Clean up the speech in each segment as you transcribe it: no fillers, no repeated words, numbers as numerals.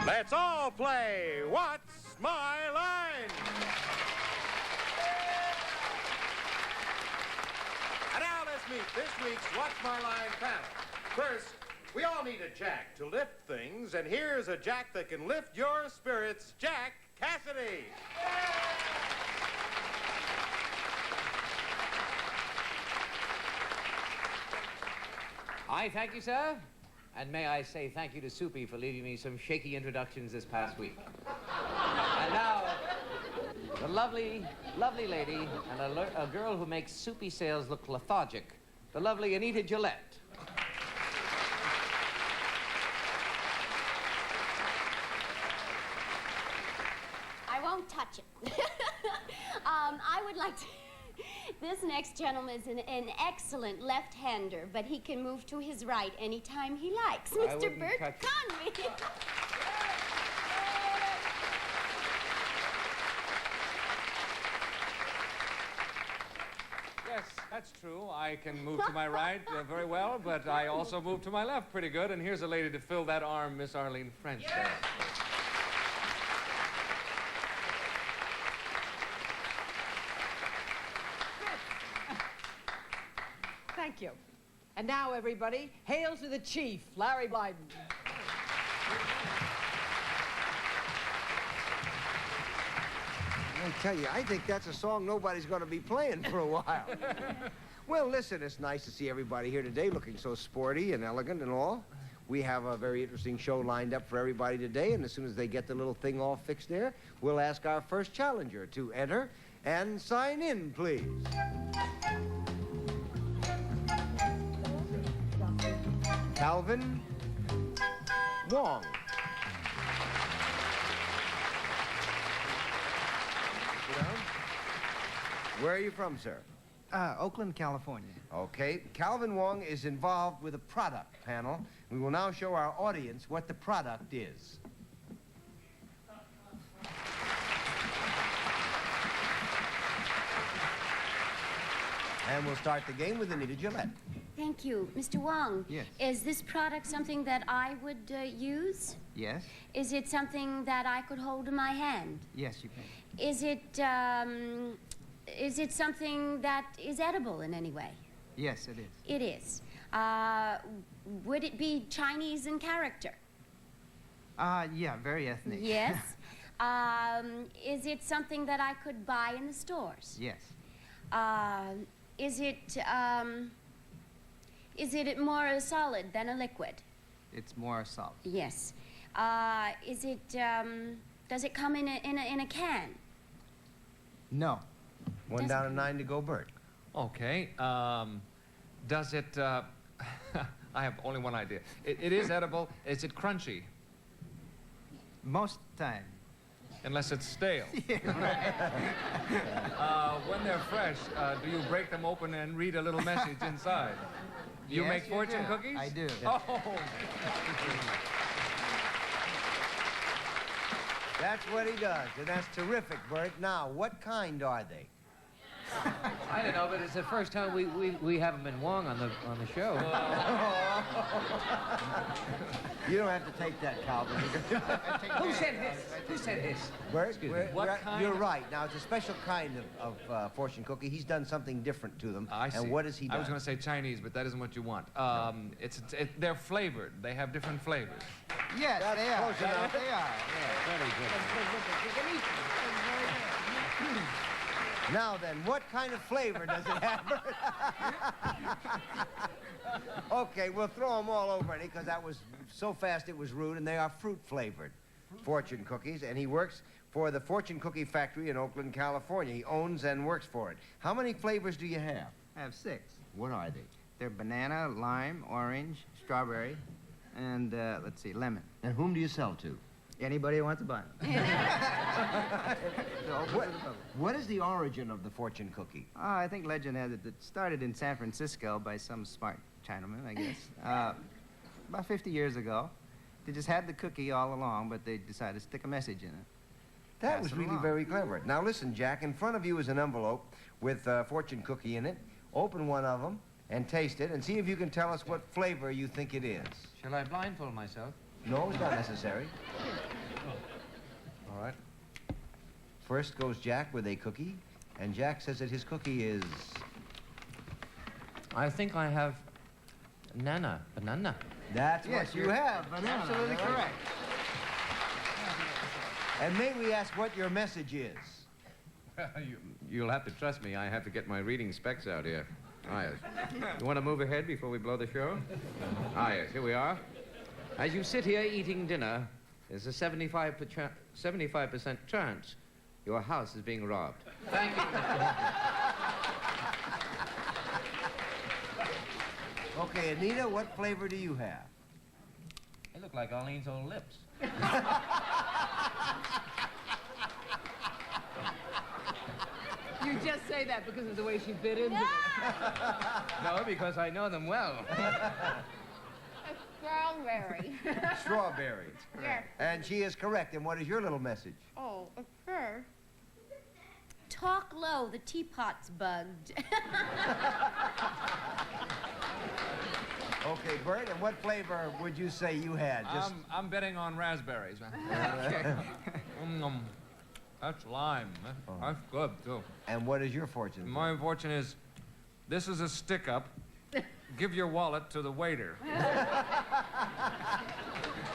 Let's all play What's My Line? And now let's meet this week's What's My Line panel. First, we all need a jack to lift things, and here's a jack that can lift your spirits, Jack Cassidy. I thank you, sir. And may I say thank you to Soupy for leaving me some shaky introductions this past week. And now, the lovely, lovely lady and a girl who makes Soupy sales look lethargic, the lovely Anita Gillette. I won't touch it. I would like to... This next gentleman is an excellent left-hander, but he can move to his right anytime he likes. Mr. Bert Convy. Yes, that's true. I can move to my right very well, but I also move to my left pretty good. And here's a lady to fill that arm, Miss Arlene French. Yeah. Thank you. And now, everybody, hail to the chief, Larry Blyden. I tell you, I think that's a song nobody's going to be playing for a while. Well, listen, it's nice to see everybody here today looking so sporty and elegant and all. We have a very interesting show lined up for everybody today, and as soon as they get the little thing all fixed there, we'll ask our first challenger to enter and sign in, please. Calvin Wong. Sit down. Where are you from, sir? Oakland, California. Okay. Calvin Wong is involved with a product panel. We will now show our audience what the product is. And we'll start the game with Anita Gillette. Thank you. Mr. Wong. Yes. Is this product something that I would use? Yes? Is it something that I could hold in my hand? Yes, you can. Is it something that is edible in any way? Yes, it is. It is. Would it be Chinese in character? Yeah, very ethnic. Yes. Is it something that I could buy in the stores? Yes. Is it more a solid than a liquid? It's more solid. Yes. Does it come in a can? No. One down and 9 to go, Bert. Okay. Does it... I have only one idea. It is edible. Is it crunchy? Most time. Unless it's stale. When they're fresh, do you break them open and read a little message inside? You Yes, make fortune cookies? I do. Oh! That's what he does, and that's terrific, Bert. Now, what kind are they? I don't know, but it's the first time we haven't been Wong on the show. You don't have to take that, Calvin. Who said this? Who said this? Bert, What kind you're of- right. Now, it's a special kind of fortune cookie. He's done something different to them. I see. And what has he done? I was going to say Chinese, but that isn't what you want. They're flavored. They have different flavors. Yes, That's they are. close enough. They are. Yeah. Very good. Now then, what kind of flavor does it have? Okay, we'll throw them all over it because that was so fast it was rude, and they are fruit-flavored fortune cookies, and he works for the Fortune Cookie Factory in Oakland, California. He owns and works for it. How many flavors do you have? I have 6. What are they? They're banana, lime, orange, strawberry, and, let's see, lemon. And whom do you sell to? Anybody who wants to buy them. What is the origin of the fortune cookie? I think legend has it. It started in San Francisco by some smart Chinaman, I guess. About 50 years ago. They just had the cookie all along, but they decided to stick a message in it. That Pass was it really along. very clever. Now listen, Jack, in front of you is an envelope with a fortune cookie in it. Open one of them and taste it and see if you can tell us what flavor you think it is. Shall I blindfold myself? No, it's not necessary. All right. First goes Jack with a cookie, and Jack says that his cookie is... I think I have banana. That's Yes, what you you're have. Banana. absolutely All right. correct. And may we ask what your message is? You'll have to trust me. I have to get my reading specs out here. Ah, yes. You want to move ahead before we blow the show? Ah, yes, here we are. As you sit here eating dinner, there's a 75% chance your house is being robbed. Thank you. Okay, Anita, what flavor do you have? They look like Arlene's old lips. You just say that because of the way she bit into it. No, because I know them well. Strawberry. Strawberry. Yes. And she is correct. And what is your little message? Oh, okay. Talk low, the teapot's bugged. Okay, Bert, and what flavor would you say you had? Just I'm betting on raspberries. That's lime. That's good, too. And what is your fortune? My fortune is, this is a stick-up. Give your wallet to the waiter.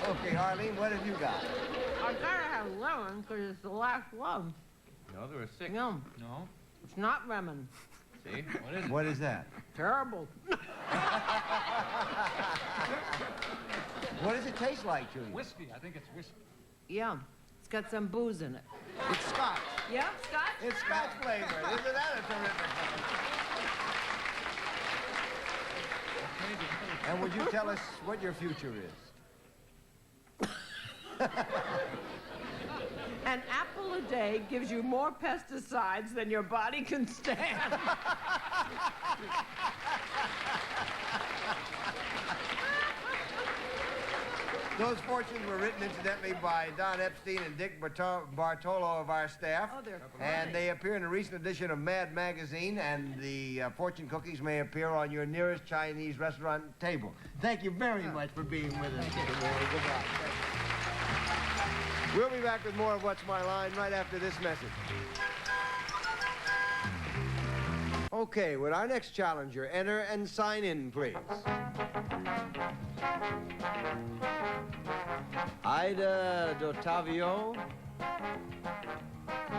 Okay, Arlene, what have you got? I gotta have lemon because it's the last one. No, there were six. No, No? it's not lemon. See? What is it? What is that? Terrible. What does it taste like to you? Whiskey. I think it's whiskey. Yeah, it's got some booze in it. It's Scotch. Yeah, Scotch? It's Scotch flavor. Isn't that a terrific flavor? And would you tell us what your future is? An apple a day gives you more pesticides than your body can stand. Those fortunes were written, incidentally, by Don Epstein and Dick Bartolo of our staff. Oh, they're And they appear in a recent edition of Mad Magazine, and the fortune cookies may appear on your nearest Chinese restaurant table. Thank you very much for being with us. Goodbye. We'll be back with more of What's My Line right after this message. Okay, would our next challenger enter and sign in, please? Ida Dottavio,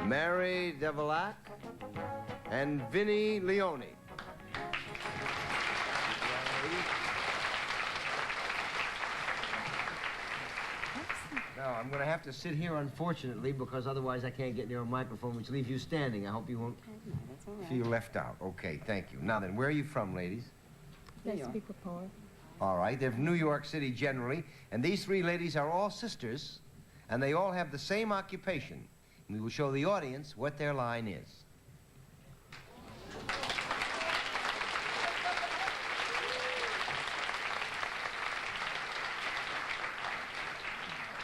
Mary Devala, and Vinny Leonie. Now, I'm going to have to sit here, unfortunately, because otherwise I can't get near a microphone, which leaves you standing. I hope you won't feel left out. Okay, thank you. Now then, where are you from, ladies? All right, they're from New York City generally, and these three ladies are all sisters, and they all have the same occupation. And we will show the audience what their line is.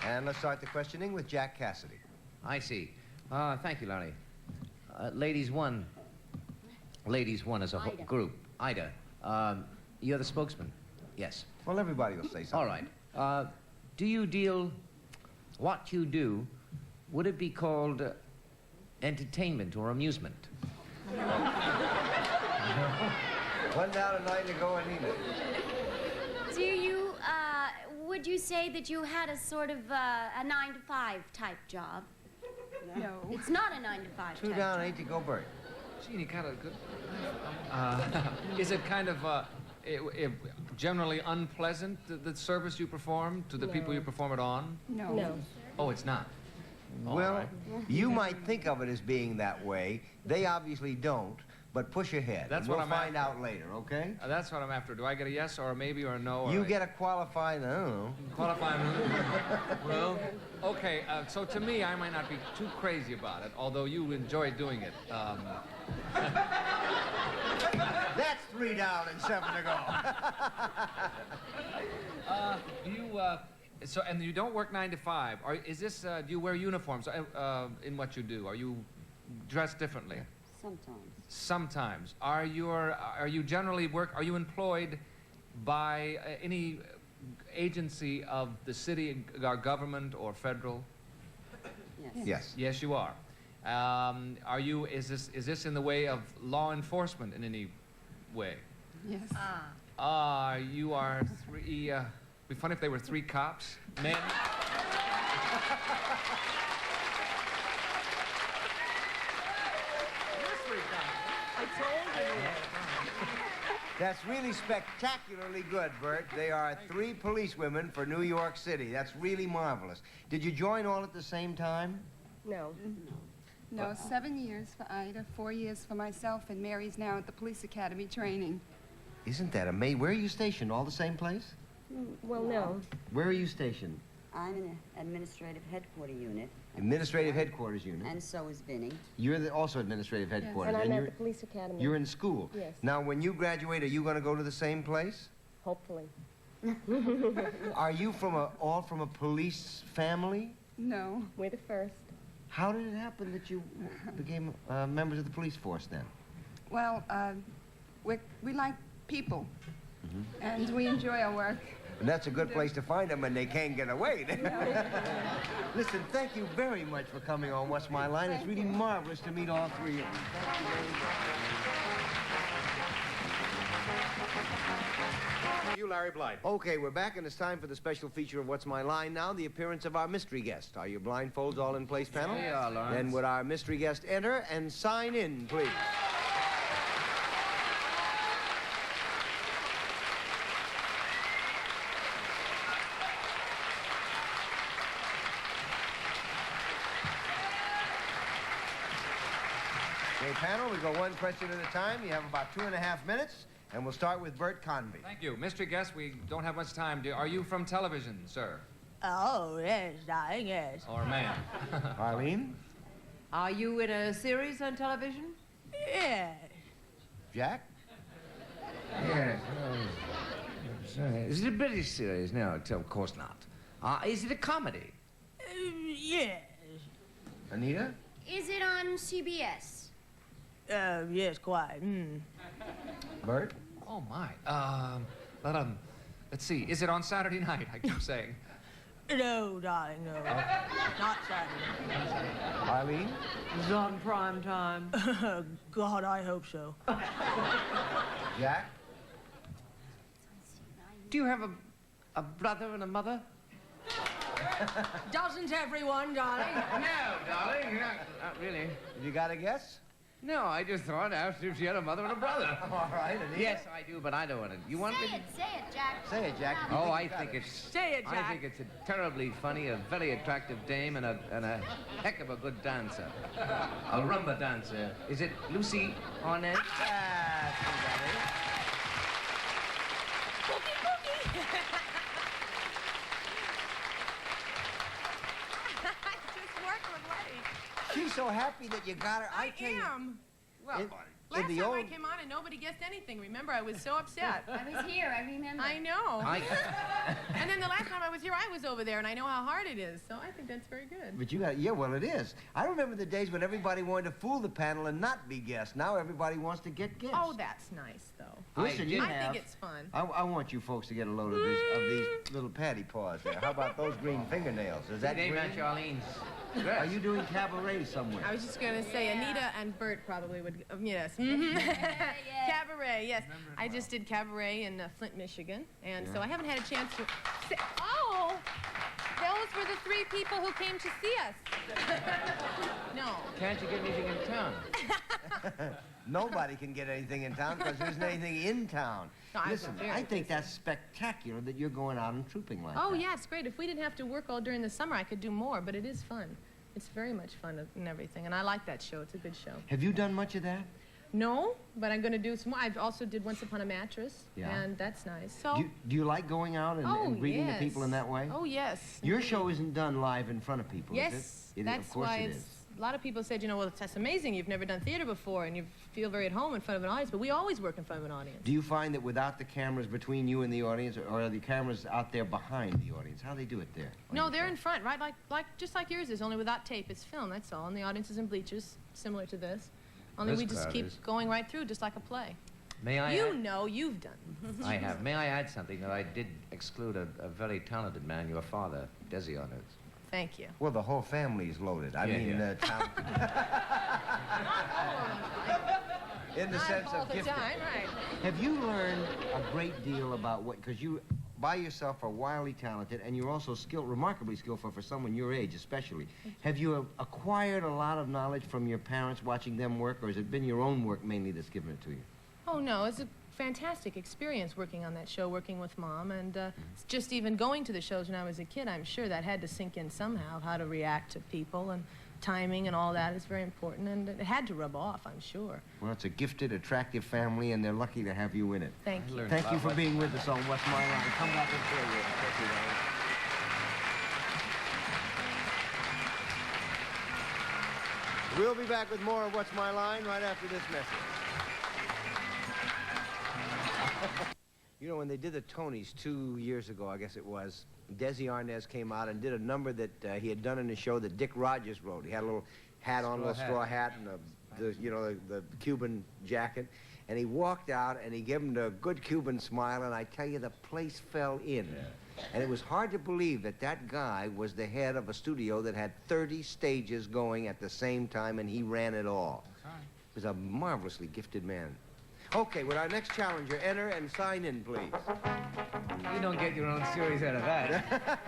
And let's start the questioning with Jack Cassidy. I see. Thank you, Larry. Ladies one as a Ida. group. Ida, you're the spokesman. Yes. Well, everybody will say something. All right. Do you deal, what you do, would it be called entertainment or amusement? One down and 9 to go, Anita. Do you, would you say that you had a sort of a 9-to-5 type job? No. It's not a 9-to-5 2 type down, job. 8 to go, Bert. Gee, you got a good... is it kind of generally unpleasant, the service you perform, to the people you perform it on? No. Oh, it's not? All Well, right. you might think of it as being that way. They obviously don't, but push ahead. That's we'll what I'm find after. out later, okay? That's what I'm after. Do I get a yes or a maybe or a no? Or You a get a qualified, I don't know. qualifying? Well, okay. So to me, I might not be too crazy about it, although you enjoy doing it. That's 3 down and 7 to go. Do you So, and you don't work 9 to 5. Is this, do you wear uniforms in what you do? Are you dressed differently? Sometimes. Sometimes. Are you generally are you employed by any agency of the city, our government, or federal? Yes. Yes. Yes, you are. Is this in the way of law enforcement in any way? Yes. You are three, it'd be funny if they were 3 cops, men. I told you. That's really spectacularly good, Bert. They are 3 policewomen for New York City. That's really marvelous. Did you join all at the same time? No. No, 7 years for Ida, 4 years for myself, and Mary's now at the police academy training. Isn't that amazing? Where are you stationed? All the same place? Well, no. Where are you stationed? I'm in the administrative headquarter unit, Administrative headquarters unit. and so is Vinny. You're also administrative headquarters. And I'm at you're, the police academy. you're in school. Yes. Now, when you graduate, are you going to go to the same place? Hopefully. Are you all from a police family? No. We're the first. How did it happen that you became members of the police force then? Well, we like people, and we enjoy our work. And that's a good place to find them when they can't get away. Listen, thank you very much for coming on What's My Line. It's really marvelous to meet all 3 of you. Thank you very much. You, Larry Blind. Okay, we're back, and it's time for the special feature of What's My Line now, the appearance of our mystery guest. Are your blindfolds all in place, panel? They are, Lawrence. Then would our mystery guest enter and sign in, please? Okay, panel, we go 1 question at a time. You have about 2.5 minutes, and we'll start with Bert Convy. Thank you. Mystery guest, we don't have much time. Are you from television, sir? Oh, yes, darling, yes. Or man? Arlene? Are you in a series on television? Yes. Jack? Yes. Is it a British series? No, of course not. Is it a comedy? Yes. Anita? Is it on CBS? Yes, quite. Bert? Oh, my. Let's see. Is it on Saturday night? I keep saying. No, darling, no. Not Saturday. Arlene? It's on prime time. God, I hope so. Jack? Do you have a brother and a mother? Doesn't everyone, darling? No, darling. Not really. You got a guess? No, I just thought I asked if she had a mother and a brother. All right, Anita? Yes, I do, but I don't want it. You want me to... Say it, Jack. Say it, Jack. Oh, I You got think it. it's... Say it, Jack. I think it's a terribly funny, a very attractive dame, and a heck of a good dancer. A rumba dancer. Is it Lucie Arnaz? That's who that is. Cookie, cookie. I just worked with Letty. She's so happy that you got her. I tell you, am. Well, in Last the time old... I came on and nobody guessed anything. Remember, I was so upset. I was here, I remember. I know. I... And then the last time I was here, I was over there, and I know how hard it is. So I think that's very good. But you got, yeah, well, it is. I remember the days when everybody wanted to fool the panel and not be guests. Now everybody wants to get guests. Oh, that's nice, though. Listen, you I have. think it's fun. I want you folks to get a load of these little patty paws there. How about those green fingernails? Is that Name green? at Arlene's. Are you doing cabaret somewhere? I was just going to say, Anita and Bert probably would, yes. Mhm. Cabaret, yes. I just did cabaret in Flint, Michigan, and so I haven't had a chance to say, oh, those were the 3 people who came to see us. No. Can't you get anything in town? Nobody can get anything in town because there isn't anything in town. No, I was Listen, very I think busy. that's spectacular that you're going out and trooping like Oh, that. yeah, it's great. If we didn't have to work all during the summer, I could do more, but it is fun. It's very much fun and everything, and I like that show. It's a good show. Have you done much of that? No, but I'm going to do some more. I've also did Once Upon a Mattress, Yeah. and that's nice. So, Do you like going out and greeting yes. the people in that way? Oh, yes. Your show isn't done live in front of people, Yes, is it? that's of course why it it's is. a lot of people said, you know, well, that's amazing. You've never done theater before, and you feel very at home in front of an audience. But we always work in front of an audience. Do you find that without the cameras between you and the audience, or are the cameras out there behind the audience? How do they do it there? No, they're in front, right? Just like yours is, only without tape. It's film, that's all. And the audience is in bleachers, similar to this. Only we just keep going right through, just like a play. May I You know, you've done. I have. May I add something that I did exclude a very talented man, your father, Desi Arnaz. Thank you. Well, the whole family is loaded. I mean, talented. In the sense all of the gifted. time, right. Have you learned a great deal about what, because you by yourself are wildly talented, and you're also remarkably skillful for someone your age especially. Have you acquired a lot of knowledge from your parents watching them work, or has it been your own work mainly that's given it to you? Oh, no, it's a fantastic experience working on that show, working with Mom, and just even going to the shows when I was a kid, I'm sure that had to sink in somehow, how to react to people, and timing and all that is very important, and it had to rub off, I'm sure. Well, it's a gifted, attractive family, and they're lucky to have you in it. Thank you. Thank you for being with us on What's My Line. Come back and play with us. Thank you, Wong. We'll be back with more of What's My Line right after this message. You know, when they did the Tonys 2 years ago, I guess it was, Desi Arnaz came out and did a number that he had done in a show that Dick Rogers wrote. He had a little hat on, a little straw hat, and the Cuban jacket. And he walked out, and he gave him a good Cuban smile, and I tell you, the place fell in. Yeah. And it was hard to believe that that guy was the head of a studio that had 30 stages going at the same time, and he ran it all. That's right. He was a marvelously gifted man. Okay, with our next challenger, enter and sign in, please. You don't get your own series out of that.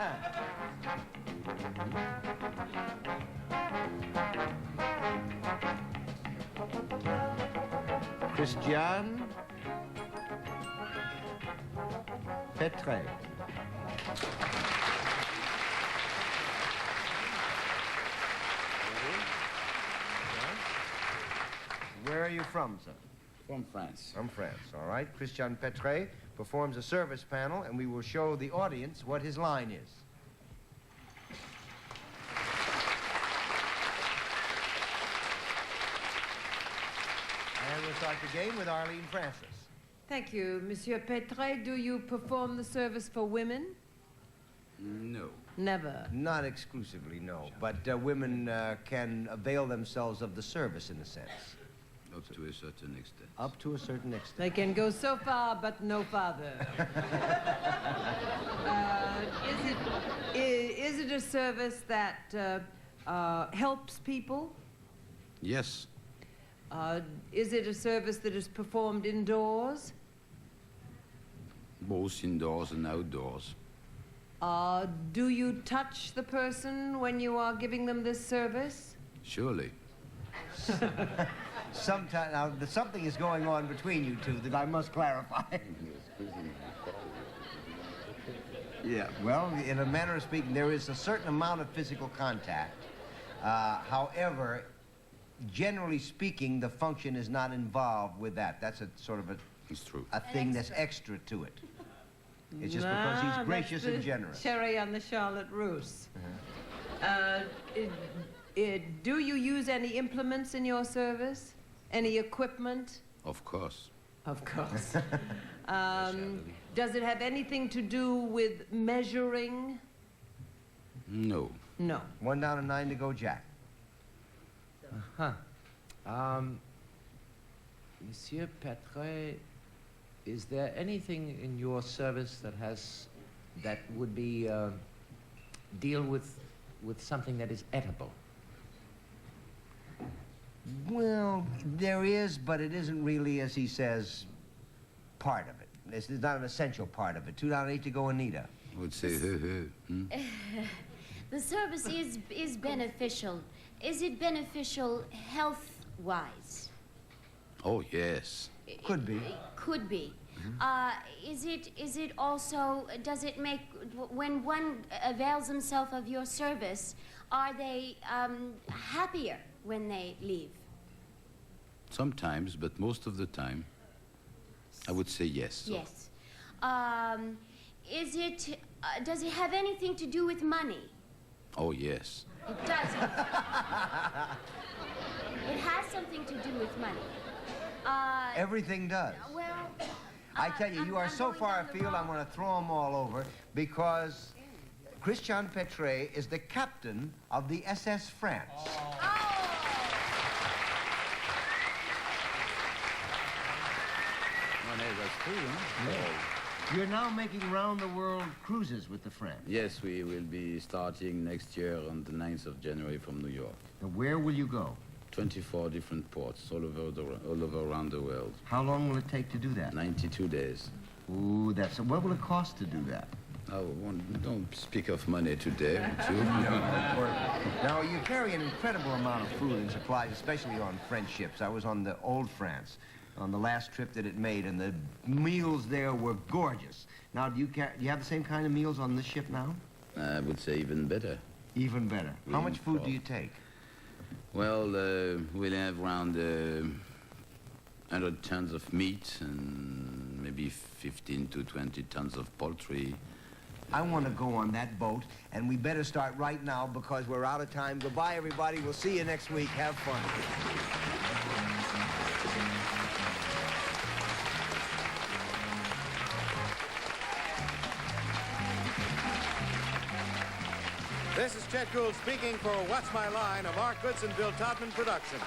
Christian Petra. Where are you from, sir? From France. From France, all right. Christian Petra performs a service panel, and we will show the audience what his line is. And we'll start the game with Arlene Francis. Thank you. Monsieur Petre, do you perform the service for women? No. Never. Not exclusively, no. But women can avail themselves of the service in a sense. Up to a certain extent. Up to a certain extent. They can go so far, but no farther. Is it a service that helps people? Yes. Is it a service that is performed indoors? Both indoors and outdoors. Do you touch the person when you are giving them this service? Surely. Sometimes, now, something is going on between you two that I must clarify. Yeah, well, in a manner of speaking, there is a certain amount of physical contact. However, generally speaking, the function is not involved with that. That's a sort of it's true. A thing that's extra to it. It's just because he's gracious and generous. Cherry on the Charlotte Russe. Do you use any implements in your service? Any equipment? Of course. Of course. Does it have anything to do with measuring? No. No. 1 down and 9 to go, Jack. Monsieur Petre, is there anything in your service that would be deal with something that is edible? Well, there is, but it isn't really, as he says, part of it. It's not an essential part of it. 2 down, 8 to go, Anita. I would say, The service is beneficial. Is it beneficial health-wise? Oh, yes. Could be. Could be. Is it also, does it make, when one avails himself of your service, are they happier when they leave? Sometimes, but most of the time, I would say yes. Yes. Does it have anything to do with money? Oh, yes. It doesn't. It has something to do with money. Everything does. Well, I tell you, you are so far afield, I'm going to throw them all over because Christian Petre is the captain of the SS France. You're now making round-the-world cruises with the French. Yes, we will be starting next year on the 9th of January from New York. And where will you go? 24 different ports all over around the world. How long will it take to do that? 92 days. Ooh, that's... What will it cost to do that? Oh, don't speak of money today, won't you? Now, you carry an incredible amount of food and supplies, especially on French ships. I was on the Old France on the last trip that it made, and the meals there were gorgeous. Now, do you have the same kind of meals on this ship now? I would say even better. Even better. How much food do you take? Well, we'll have around 100 tons of meat and maybe 15 to 20 tons of poultry. I want to go on that boat, and we better start right now because we're out of time. Goodbye, everybody. We'll see you next week. Have fun. This is Chet Gould speaking for What's My Line, a Mark Goodson, Bill Todman production.